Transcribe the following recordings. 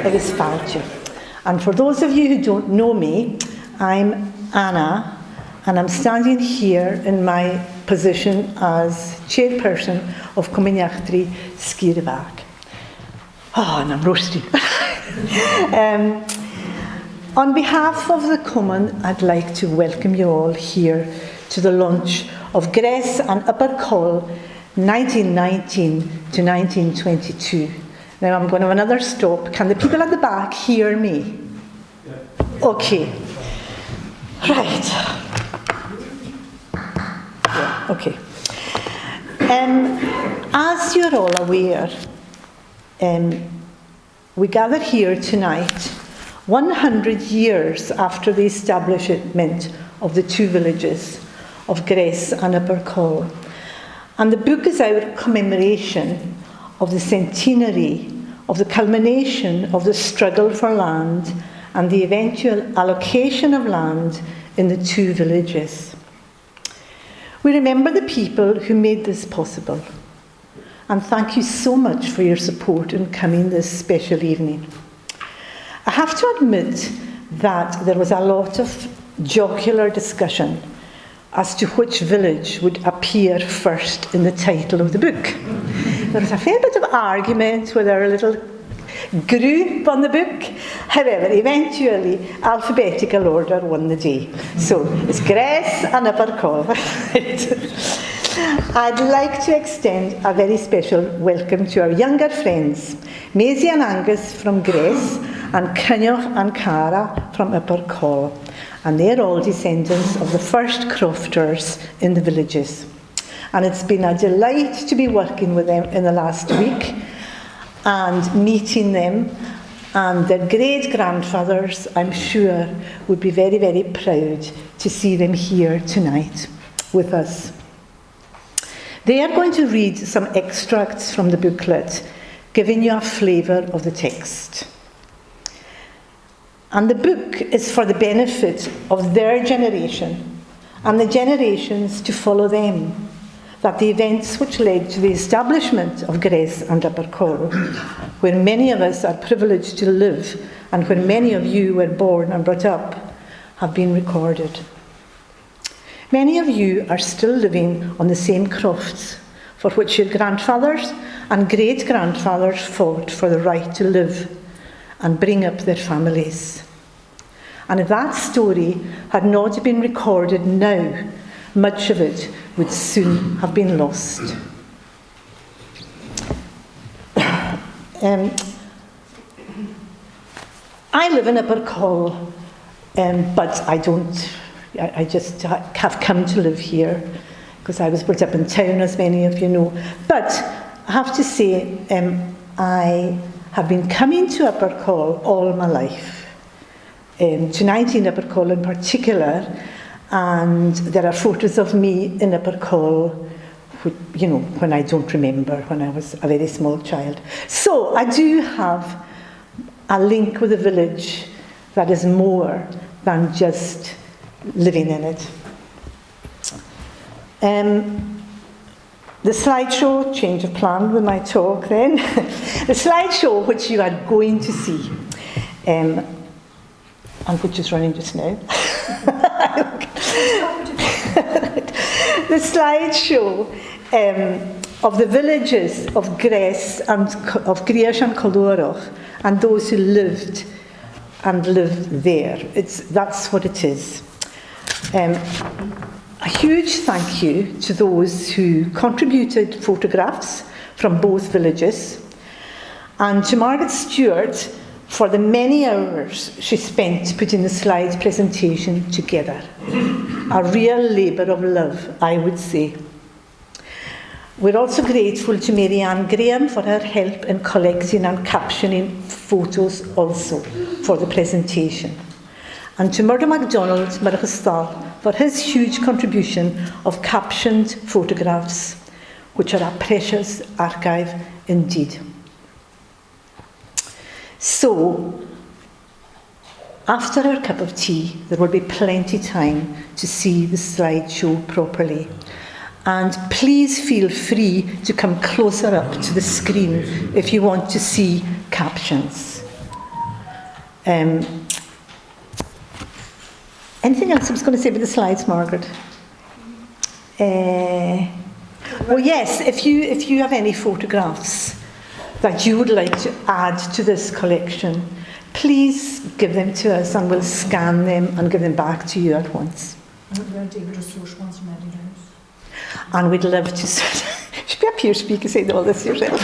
agus fáilte. And for those of you who don't know me, I'm Anna, and I'm standing here in my position as chairperson of Comann Sgìre Bhac. Oh, and I'm roasting. On behalf of the Comann, I'd like to welcome you all here to the launch of Gress and Upper Coll 1919 to 1922. Now I'm going to have another stop. Can the people at the back hear me? Yeah. Okay. Right. Yeah, okay. As you're all aware, we gather here tonight 100 years after the establishment of the two villages of Gress and Upper Coll. And the book is our commemoration of the centenary of the culmination of the struggle for land and the eventual allocation of land in the two villages. We remember the people who made this possible, and thank you so much for your support in coming this special evening. I have to admit that there was a lot of jocular discussion as to which village would appear first in the title of the book. There was a fair bit of argument with our little group on the book. However, eventually, alphabetical order won the day. So it's Gress and Upper Coll. I'd like to extend a very special welcome to our younger friends, Maisie and Angus from Gress, and Cynnwch and Cara from Upper Coll. And they're all descendants of the first crofters in the villages. And it's been a delight to be working with them in the last week and meeting them. And their great-grandfathers, I'm sure, would be very, very proud to see them here tonight with us. They are going to read some extracts from the booklet, giving you a flavour of the text. And the book is for the benefit of their generation and the generations to follow them, that the events which led to the establishment of Gress and Upper Coll, where many of us are privileged to live and where many of you were born and brought up, have been recorded. Many of you are still living on the same crofts for which your grandfathers and great-grandfathers fought for the right to live and bring up their families. And if that story had not been recorded now, much of it would soon have been lost. I live in Upper Coll, but I just have come to live here because I was brought up in town, as many of you know. But I have to say, I have been coming to Upper Coll all my life, to 19 Upper Coll in particular, and there are photos of me in Upper Coll, when I don't remember, when I was a very small child. So I do have a link with the village that is more than just living in it. The slideshow, change of plan with my talk then. The slideshow which you are going to see, and which is running just now. The slideshow of the villages of Gress and of Gríoch and Coll, and those who lived there. That's what it is. A huge thank you to those who contributed photographs from both villages, and to Margaret Stewart for the many hours she spent putting the slide presentation together. A real labour of love, I would say. We're also grateful to Angus Graham for her help in collecting and captioning photos also for the presentation. And to Murdo MacDonald Murchastal for his huge contribution of captioned photographs, which are a precious archive indeed. So, after our cup of tea, there will be plenty time to see the slideshow properly. And please feel free to come closer up to the screen if you want to see captions. Anything else I was going to say about the slides, Margaret? Well, yes, if you have any photographs that you would like to add to this collection, please give them to us and we'll scan them and give them back to you at once. And we'd love to should be up here speaking, saying all this yourself.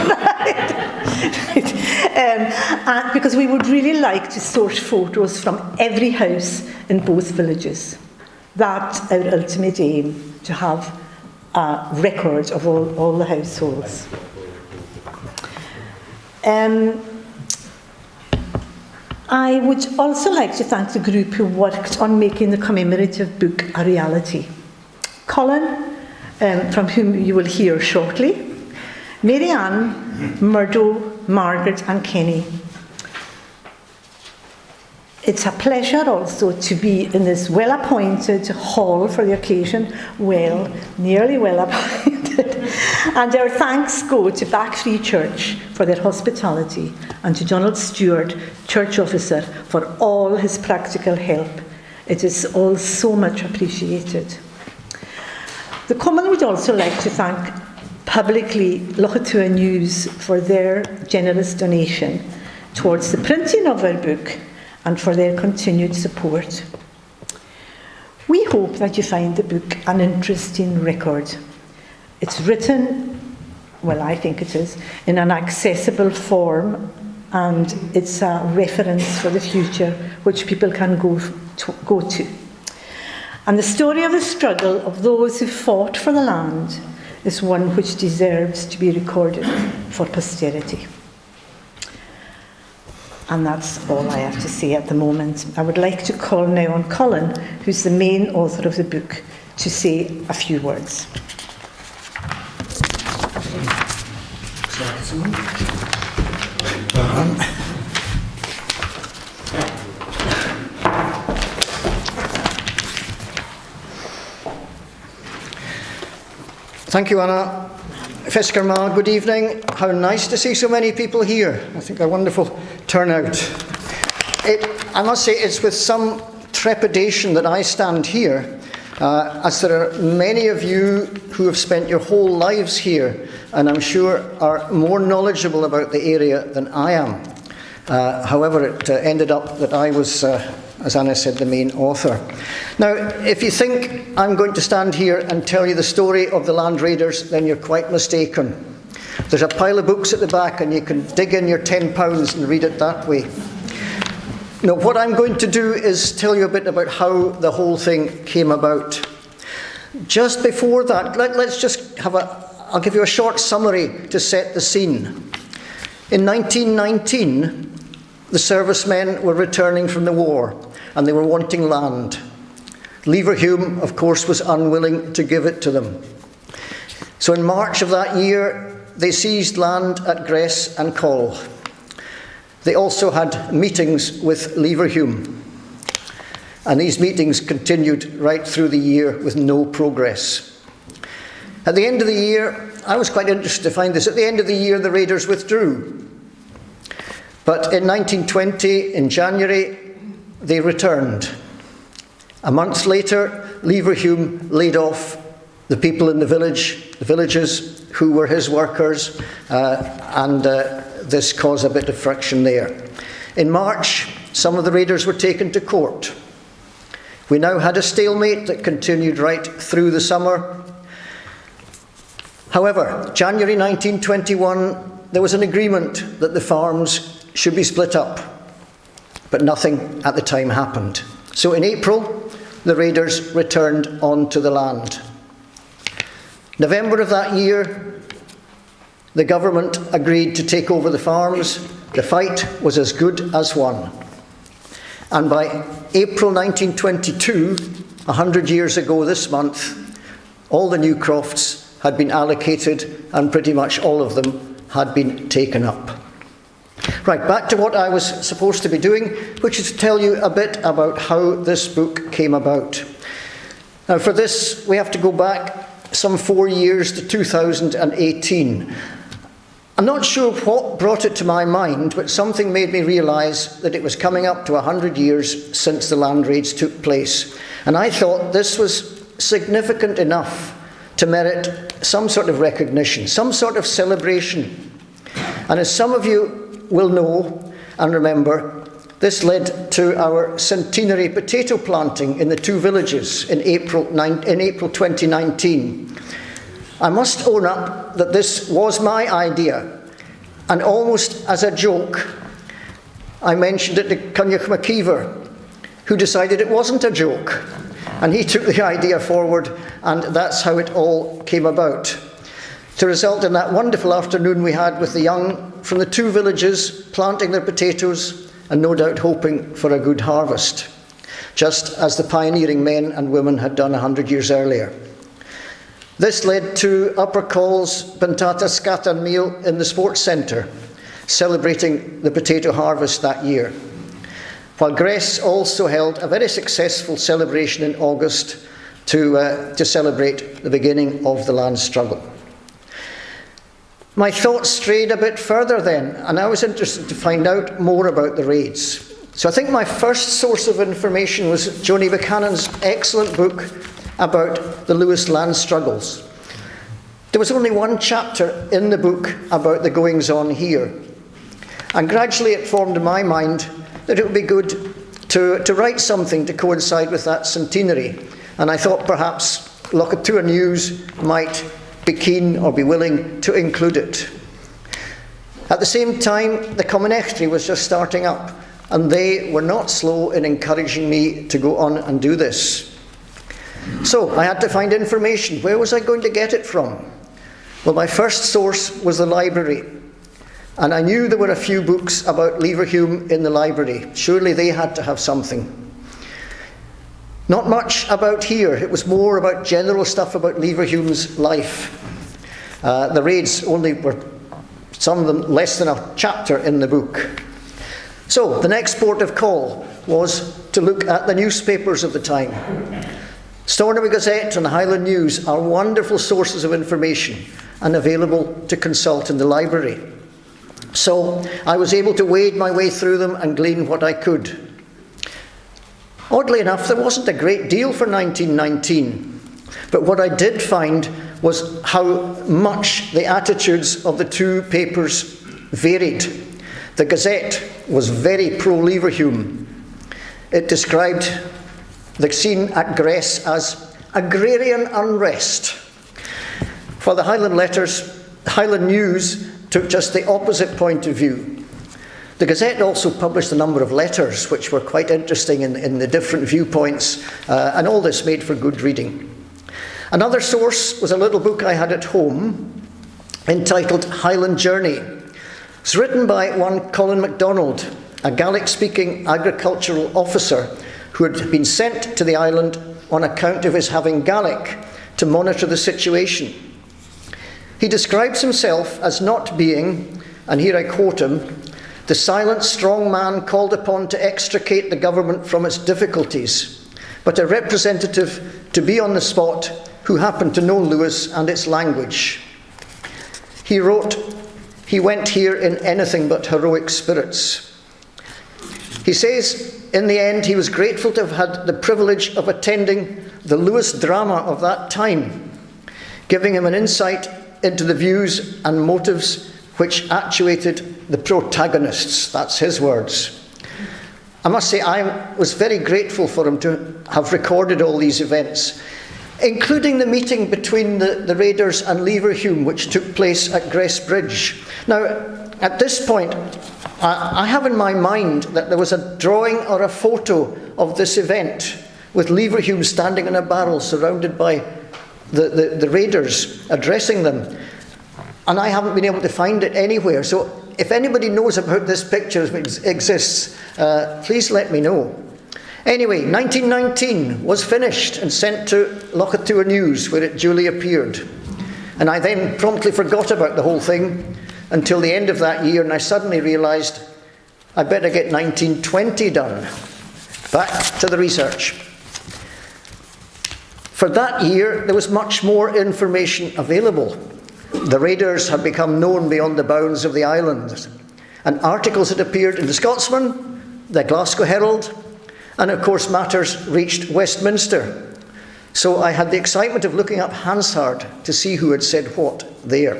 Because we would really like to source photos from every house in both villages. That's our ultimate aim, to have a record of all the households. I would also like to thank the group who worked on making the commemorative book a reality. Colin, from whom you will hear shortly, Marianne, Murdo, Margaret and Kenny. It's a pleasure also to be in this well-appointed hall for the occasion, nearly well-appointed. And our thanks go to Bhac Free Church for their hospitality and to Donald Stewart, church officer, for all his practical help. It is all so much appreciated. The Comann would also like to thank publicly Lochatua News for their generous donation towards the printing of our book and for their continued support. We hope that you find the book an interesting record. It's written, well, I think it is, in an accessible form, and it's a reference for the future which people can go to. And the story of the struggle of those who fought for the land is one which deserves to be recorded for posterity. And that's all I have to say at the moment. I would like to call now on Colin, who's the main author of the book, to say a few words. Thank you, Anna. Fisker Ma, good evening. How nice to see so many people here. I think a wonderful turnout. I must say it's with some trepidation that I stand here, as there are many of you who have spent your whole lives here and I'm sure are more knowledgeable about the area than I am. However, it ended up that I was, as Anna said, the main author. Now, if you think I'm going to stand here and tell you the story of the land raiders, then you're quite mistaken. There's a pile of books at the back and you can dig in your £10 and read it that way. Now, what I'm going to do is tell you a bit about how the whole thing came about. Just before that, let's just I'll give you a short summary to set the scene. In 1919, the servicemen were returning from the war and they were wanting land. Leverhulme, of course, was unwilling to give it to them. So in March of that year, they seized land at Gress and Coll. They also had meetings with Leverhulme. And these meetings continued right through the year with no progress. At the end of the year, I was quite interested to find this, at the end of the year the raiders withdrew. But in 1920, in January, they returned. A month later, Leverhulme laid off the people in the villages who were his workers, and this caused a bit of friction there. In March, some of the raiders were taken to court. We now had a stalemate that continued right through the summer. However, January 1921, there was an agreement that the farms should be split up, but nothing at the time happened. So in April, the raiders returned onto the land. November of that year, the government agreed to take over the farms. The fight was as good as won. And by April 1922, 100 years ago this month, all the new crofts had been allocated and pretty much all of them had been taken up. Right, back to what I was supposed to be doing, which is to tell you a bit about how this book came about. Now, for this, we have to go back some 4 years to 2018. I'm not sure what brought it to my mind, but something made me realise that it was coming up to 100 years since the land raids took place. And I thought this was significant enough to merit some sort of recognition, some sort of celebration. And as some of you will know and remember, this led to our centenary potato planting in the two villages in April 2019. I must own up that this was my idea, and almost as a joke, I mentioned it to Cynnych McKeever, who decided it wasn't a joke, and he took the idea forward, and that's how it all came about, to result in that wonderful afternoon we had with the young from the two villages planting their potatoes and no doubt hoping for a good harvest, just as the pioneering men and women had done 100 years earlier. This led to Upper Coll's Bantata Scatan meal in the sports centre, celebrating the potato harvest that year, while Gress also held a very successful celebration in August to celebrate the beginning of the land struggle. My thoughts strayed a bit further then, and I was interested to find out more about the raids. So I think my first source of information was Joni Buchanan's excellent book about the Lewis land struggles. There was only one chapter in the book about the goings-on here, and gradually it formed in my mind that it would be good to write something to coincide with that centenary, and I thought perhaps Lochatua News might be keen or be willing to include it. At the same time, the Comann was just starting up, and they were not slow in encouraging me to go on and do this. So I had to find information. Where was I going to get it from? Well, my first source was the library, and I knew there were a few books about Leverhulme in the library. Surely they had to have something. Not much about here. It was more about general stuff about Leverhulme's life. The raids only were, some of them, less than a chapter in the book. So the next port of call was to look at the newspapers of the time. Stornoway Gazette and the Highland News are wonderful sources of information and available to consult in the library. So I was able to wade my way through them and glean what I could. Oddly enough, there wasn't a great deal for 1919, but what I did find was how much the attitudes of the two papers varied. The Gazette was very pro-Leverhulme. It described the scene at Gress as agrarian unrest, while the Highland News took just the opposite point of view. The Gazette also published a number of letters which were quite interesting in the different viewpoints, and all this made for good reading. Another source was a little book I had at home entitled Highland Journey. It's written by one Colin MacDonald, a Gaelic-speaking agricultural officer who had been sent to the island on account of his having Gaelic to monitor the situation. He describes himself as not being, and here I quote him, the silent, strong man called upon to extricate the government from its difficulties, but a representative to be on the spot who happened to know Lewis and its language. He wrote, he went here in anything but heroic spirits. He says, in the end, he was grateful to have had the privilege of attending the Lewis drama of that time, giving him an insight into the views and motives which actuated the protagonists. That's his words. I must say, I was very grateful for him to have recorded all these events, including the meeting between the raiders and Leverhulme, which took place at Gress Bridge. Now, at this point, I have in my mind that there was a drawing or a photo of this event with Leverhulme standing in a barrel surrounded by the raiders addressing them. And I haven't been able to find it anywhere. So if anybody knows about this picture if it exists, please let me know. Anyway, 1919 was finished and sent to Lochatua News, where it duly appeared. And I then promptly forgot about the whole thing until the end of that year, and I suddenly realised I better get 1920 done. Back to the research. For that year, there was much more information available. The raiders had become known beyond the bounds of the island, and articles had appeared in the Scotsman, the Glasgow Herald, and of course matters reached Westminster. So I had the excitement of looking up Hansard to see who had said what there.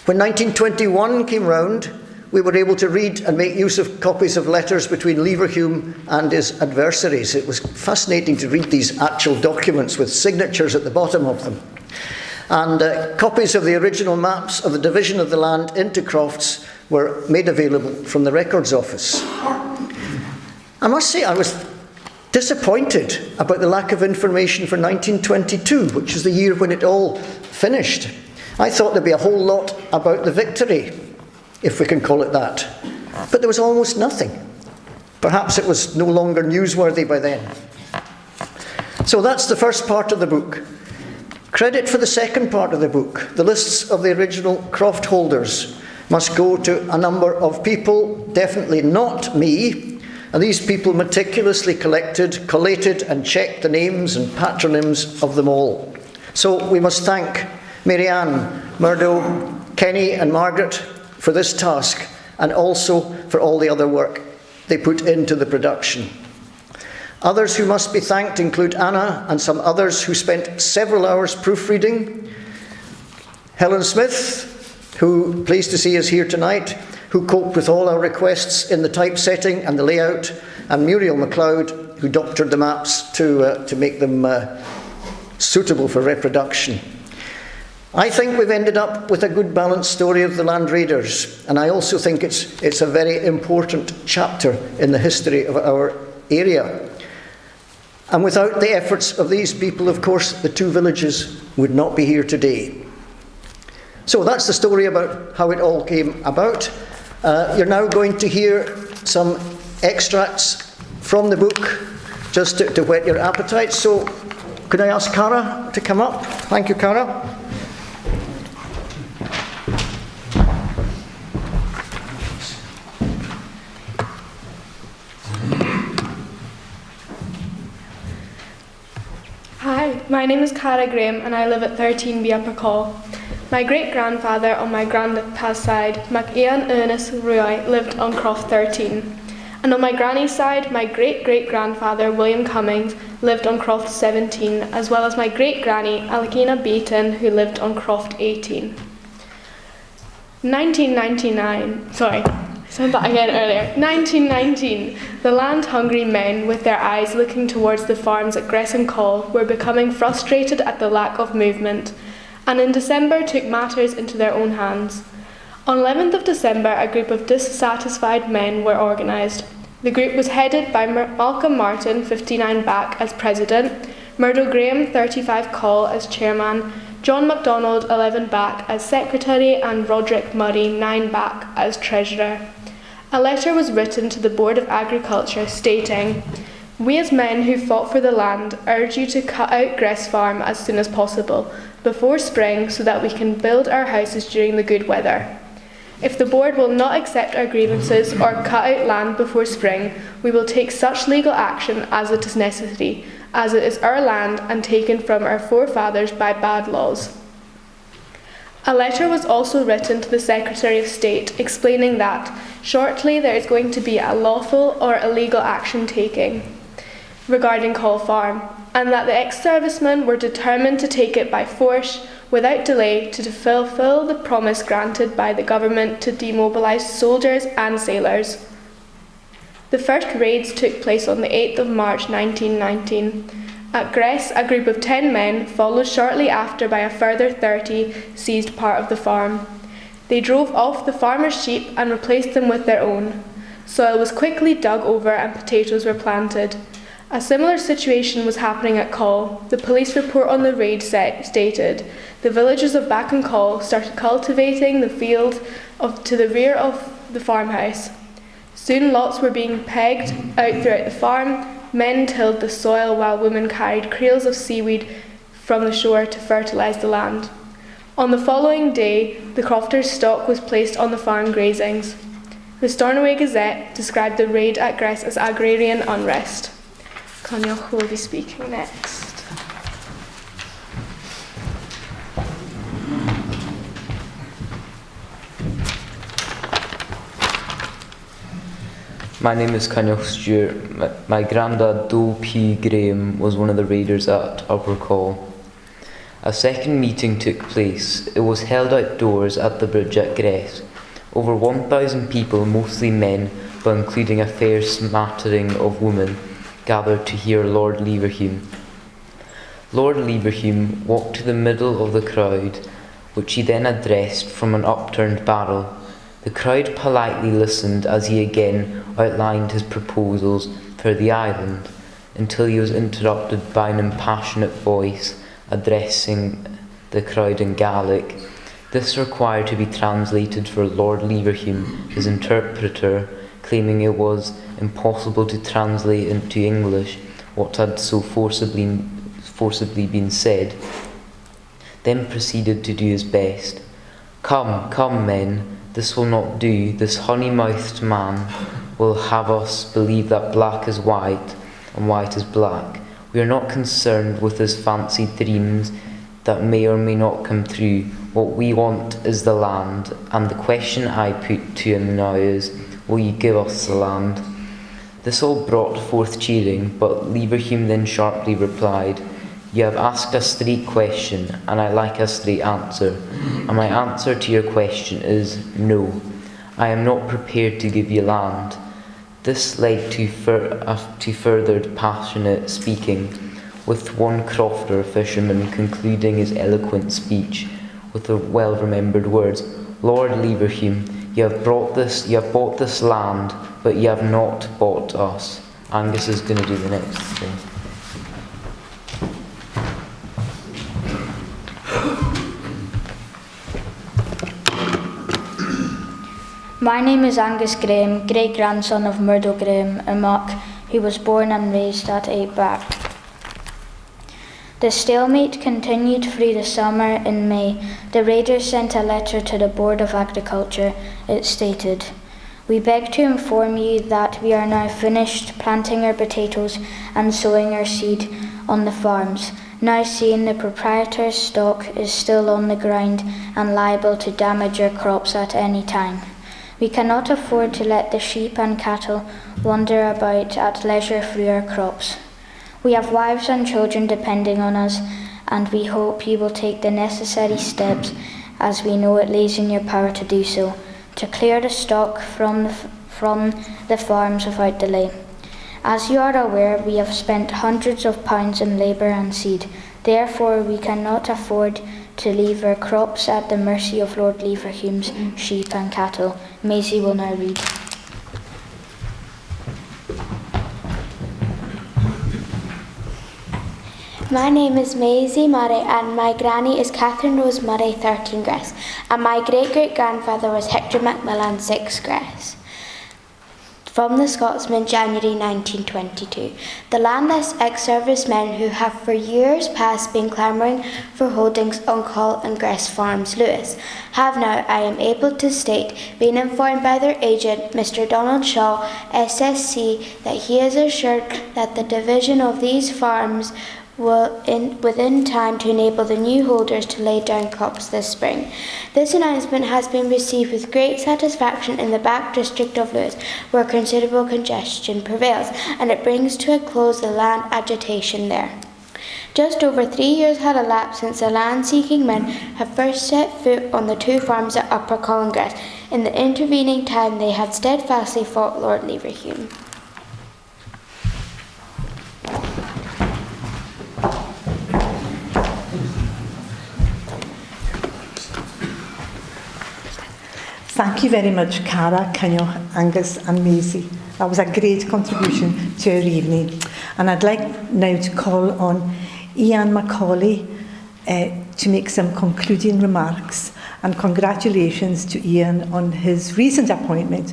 When 1921 came round, we were able to read and make use of copies of letters between Leverhulme and his adversaries. It was fascinating to read these actual documents with signatures at the bottom of them. And copies of the original maps of the division of the land into crofts were made available from the Records Office. I must say I was disappointed about the lack of information for 1922, which is the year when it all finished. I thought there'd be a whole lot about the victory, if we can call it that. But there was almost nothing. Perhaps it was no longer newsworthy by then. So that's the first part of the book. Credit for the second part of the book, the lists of the original croft holders, must go to a number of people, definitely not me. And these people meticulously collected, collated and checked the names and patronyms of them all. So we must thank Marianne, Murdo, Kenny and Margaret for this task, and also for all the other work they put into the production. Others who must be thanked include Anna and some others who spent several hours proofreading. Helen Smith, who, pleased to see us here tonight, who coped with all our requests in the typesetting and the layout, and Muriel MacLeod, who doctored the maps to make them suitable for reproduction. I think we've ended up with a good balanced story of the Land Raiders, and I also think it's a very important chapter in the history of our area. And without the efforts of these people, of course, the two villages would not be here today. So that's the story about how it all came about. You're now going to hear some extracts from the book, just to whet your appetite. So could I ask Cara to come up? Thank you, Cara. Hi, my name is Cara Graham and I live at 13 Coll. My great-grandfather on my grandpa's side, Mac Ian Ernest Roy, lived on Croft 13. And on my granny's side, my great-great-grandfather, William Cummings, lived on Croft 17, as well as my great-granny, Alekina Beaton, who lived on Croft 18. 1919, the land-hungry men, with their eyes looking towards the farms at Gress and Coll, were becoming frustrated at the lack of movement, and in December took matters into their own hands. On 11th of December, a group of dissatisfied men were organised. The group was headed by Malcolm Martin, 59 Bhac, as president, Murdo Graham, 35 Coll, as chairman, John MacDonald, 11 Bhac, as secretary, and Roderick Murray, 9 Bhac, as treasurer. A letter was written to the Board of Agriculture stating, "We as men who fought for the land urge you to cut out Gress Farm as soon as possible, before spring, so that we can build our houses during the good weather. If the board will not accept our grievances or cut out land before spring, we will take such legal action as it is necessary, as it is our land and taken from our forefathers by bad laws." A letter was also written to the Secretary of State explaining that shortly there is going to be a lawful or illegal action taking regarding Coll Farm, and that the ex-servicemen were determined to take it by force without delay to fulfil the promise granted by the government to demobilise soldiers and sailors. The first raids took place on the 8th of March 1919. At Gress, a group of 10 men, followed shortly after by a further 30, seized part of the farm. They drove off the farmers' sheep and replaced them with their own. Soil was quickly dug over and potatoes were planted. A similar situation was happening at Coll. The police report on the raid stated, "The villagers of Bhac and Coll started cultivating the field to the rear of the farmhouse. Soon lots were being pegged out throughout the farm. Men tilled the soil while women carried creels of seaweed from the shore to fertilise the land." On the following day, the crofters' stock was placed on the farm grazings. The Stornoway Gazette described the raid at Gress as agrarian unrest. Conyoch will be speaking next. My name is Sgìre. My granddad, Dol P. Graham, was one of the raiders at Upper Coll. A second meeting took place. It was held outdoors at the bridge at Gress. Over 1,000 people, mostly men, but including a fair smattering of women, gathered to hear Lord Leverhulme. Lord Leverhulme walked to the middle of the crowd, which he then addressed from an upturned barrel. The crowd politely listened as he again outlined his proposals for the island, until he was interrupted by an impassionate voice addressing the crowd in Gaelic. This required to be translated for Lord Leverhulme, his interpreter, claiming it was impossible to translate into English what had so forcibly been said, then proceeded to do his best. Come, come, men, this will not do. This honey-mouthed man will have us believe that black is white and white is black. We are not concerned with his fancied dreams that may or may not come true. What we want is the land, and the question I put to him now is, will you give us the land? This all brought forth cheering, but Leverhulme then sharply replied, you have asked a straight question, and I like a straight answer, and my answer to your question is no. I am not prepared to give you land. This led to further passionate speaking, with one crofter fisherman concluding his eloquent speech with the well-remembered words, Lord Leverhulme, you have bought this land, but you have not bought us. Angus is going to do the next thing. My name is Angus Graham, great-grandson of Murdo Graham, a Bhac who was born and raised at Bhac. The stalemate continued through the summer. In May, the raiders sent a letter to the Board of Agriculture. It stated, we beg to inform you that we are now finished planting our potatoes and sowing our seed on the farms, now seeing the proprietor's stock is still on the ground and liable to damage your crops at any time. We cannot afford to let the sheep and cattle wander about at leisure through our crops. We have wives and children depending on us, and we hope you will take the necessary steps, as we know it lays in your power to do so, to clear the stock from the farms without delay. As you are aware, we have spent hundreds of pounds in labour and seed. Therefore, we cannot afford to leave our crops at the mercy of Lord Leverhulme's sheep and cattle. Maisie will now read. My name is Maisie Murray and my granny is Catherine Rose Murray, 13 Gress, and my great-great-grandfather was Hector Macmillan, 6 Gress. From the Scotsman, January 1922. The landless ex-servicemen who have for years past been clamouring for holdings on Coll and Gress farms, Lewis, have now, I am able to state, been informed by their agent, Mr. Donald Shaw, SSC, that he is assured that the division of these farms will within time to enable the new holders to lay down crops this spring. This announcement has been received with great satisfaction in the Bhac district of Lewis, where considerable congestion prevails, and it brings to a close the land agitation there. Just over 3 years had elapsed since the land-seeking men had first set foot on the 2 farms at Upper Coll and Gress. In the intervening time they had steadfastly fought Lord Leverhulme. Thank you very much, Cara, Cynio, Angus and Maisie. That was a great contribution to our evening. And I'd like now to call on Ian Macaulay to make some concluding remarks. And congratulations to Ian on his recent appointment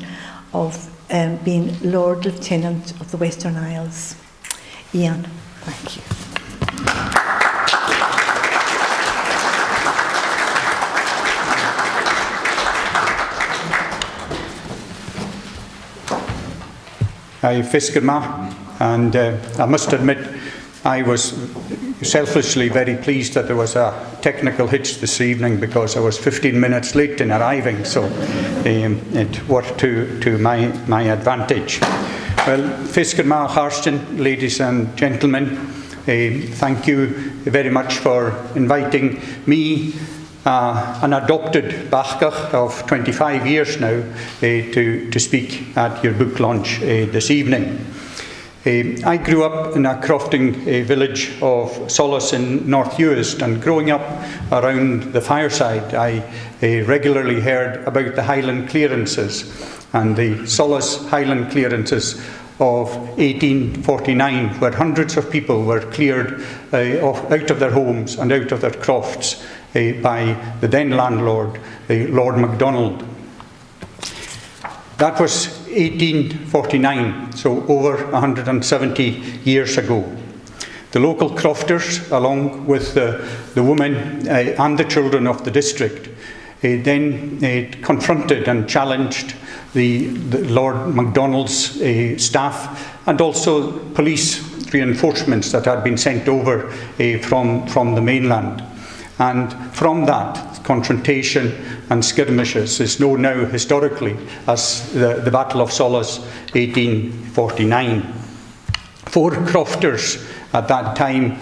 of being Lord Lieutenant of the Western Isles. Ian, thank you. Fiskerma, and I must admit I was selfishly very pleased that there was a technical hitch this evening, because I was 15 minutes late in arriving, so it worked to my advantage. Well, Fiscal Mar Harston, ladies and gentlemen, thank you very much for inviting me, an adopted Bhac of 25 years now, to speak at your book launch this evening. I grew up in a crofting village of Solace in North Uist, and growing up around the fireside, I regularly heard about the Highland clearances, and the Solace Highland clearances of 1849, where hundreds of people were cleared out of their homes and out of their crofts by the then landlord, Lord MacDonald. That was 1849, so over 170 years ago. The local crofters, along with the women and the children of the district, then confronted and challenged the Lord MacDonald's staff, and also police reinforcements that had been sent over from the mainland. And from that, confrontation and skirmishes is known now historically as the Battle of Solace 1849. 4 crofters at that time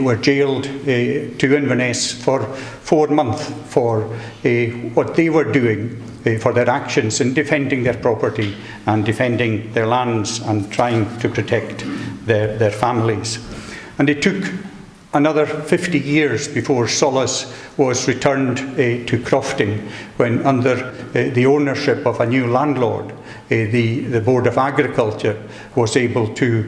were jailed to Inverness for 4 months for what they were doing, for their actions in defending their property and defending their lands and trying to protect their families. And it took another 50 years before Solace was returned to crofting, when under the ownership of a new landlord, the Board of Agriculture was able to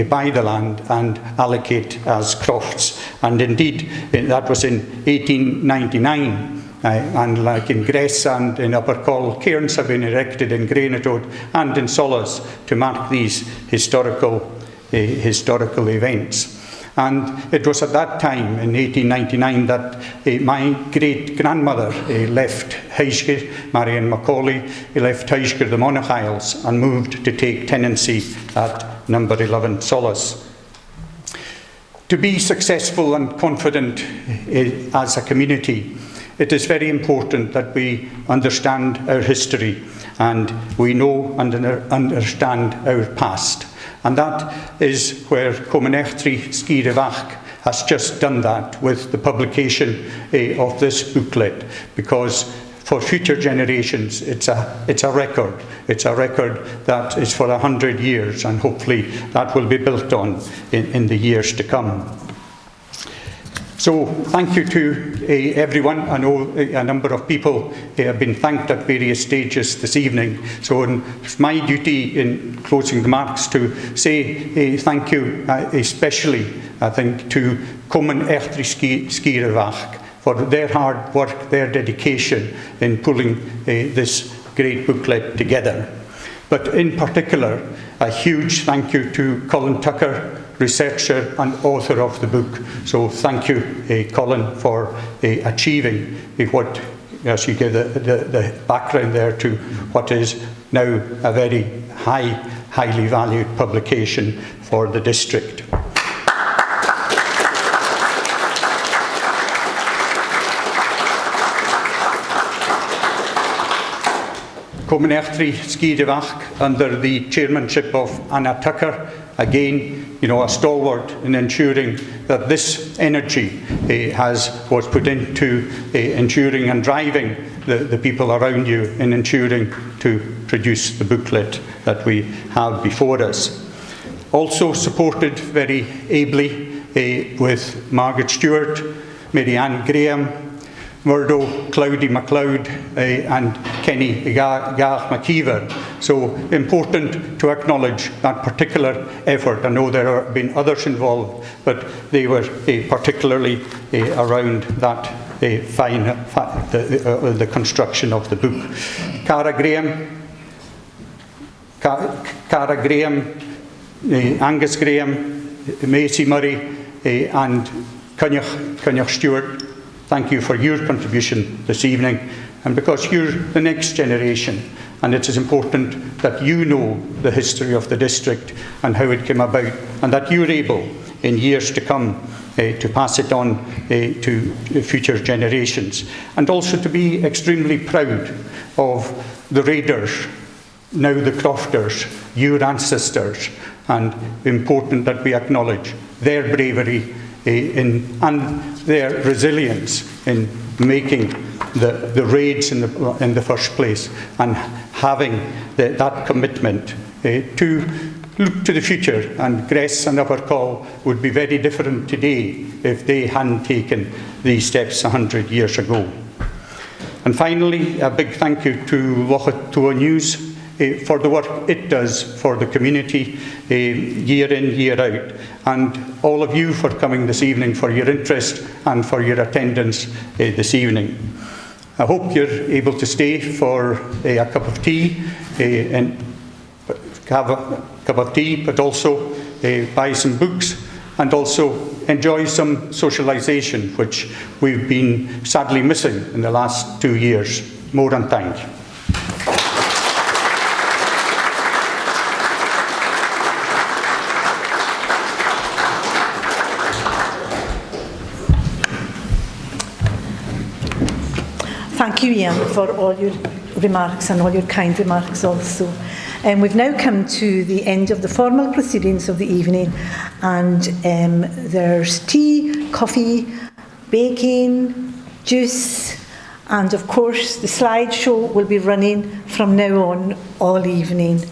buy the land and allocate as crofts. And indeed, that was in 1899. And like in Gress and in Upper Coll, cairns have been erected in Grenatoad and in Solace to mark these historical events. And it was at that time, in 1899, that my great-grandmother left Sgìre, Marion Macaulay, left Sgìre, the Monach Isles, and moved to take tenancy at number 11 Solace. To be successful and confident as a community, it is very important that we understand our history and we know and understand our past. And that is where commemorate Sgìre Bhac has just done that with the publication of this booklet, because for future generations it's a record. It's a record that is for 100 years, and hopefully that will be built on in the years to come. So thank you to everyone. I know a number of people have been thanked at various stages this evening. So it's my duty in closing remarks to say thank you especially, I think, to commemorate Sgìre Bhac for their hard work, their dedication in pulling this great booklet together. But in particular, a huge thank you to Colin Tucker, researcher and author of the book. So thank you, Colin, for achieving what, as you give the background there to what is now a very highly valued publication for the district. Commemorate Sgìre Bhac under the chairmanship of Anna Tucker, again, a stalwart in ensuring that this energy was put into ensuring and driving the people around you in ensuring to produce the booklet that we have before us. Also supported very ably with Margaret Stewart, Mary Ann Graham, Murdo, Cloudy MacLeod and Kenny Garth McKeever. So important to acknowledge that particular effort. I know there have been others involved, but they were particularly around that the construction of the book. Cara Graham, Angus Graham, Macy Murray and Cynnych Stewart, thank you for your contribution this evening, and because you're the next generation, and it is important that you know the history of the district and how it came about, and that you're able in years to come to pass it on to future generations, and also to be extremely proud of the raiders, now the crofters, your ancestors, and important that we acknowledge their bravery and their resilience in making the raids in the first place, and having that commitment to look to the future. And Gress and Upper Coll would be very different today if they hadn't taken these steps 100 years ago. And finally, a big thank you to Lochit Tua News for the work it does for the community year in, year out, and all of you for coming this evening, for your interest and for your attendance this evening. I hope you're able to stay for a cup of tea, and have a cup of tea, but also buy some books and also enjoy some socialisation, which we've been sadly missing in the last 2 years. More and thank you. Thank you, Ian, for all your remarks and all your kind remarks also. We've now come to the end of the formal proceedings of the evening, and there's tea, coffee, baking, juice, and of course the slideshow will be running from now on all evening.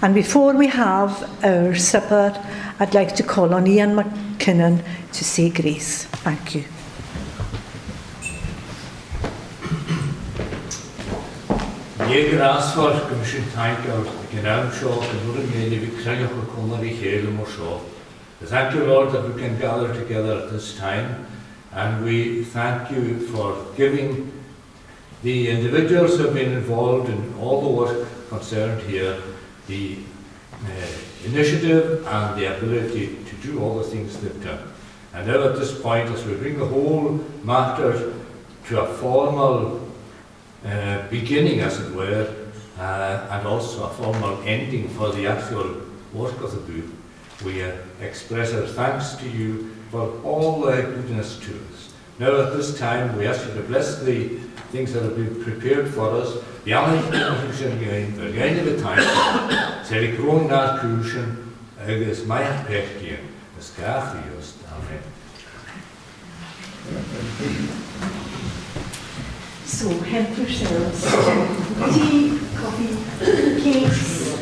And before we have our supper, I'd like to call on Ian McKinnon to say grace. Thank you. Ye grasfar Commission thank our Genam Shaw and William Yeni Victoria Comann Highland Shaw. Thank you, Lord, that we can gather together at this time, and we thank you for giving the individuals who have been involved in all the work concerned here the initiative and the ability to do all the things they've done. And now at this point, as we bring the whole matter to a formal beginning, as it were, and also a formal ending for the actual work of the book, we express our thanks to you for all the goodness to us. Now at this time, we ask you to bless the things that have been prepared for us. The the time, Seri growing that crucian, Agus Maya Pechtian, the Scarfios. Amen. So help yourselves. Tea, coffee, cakes,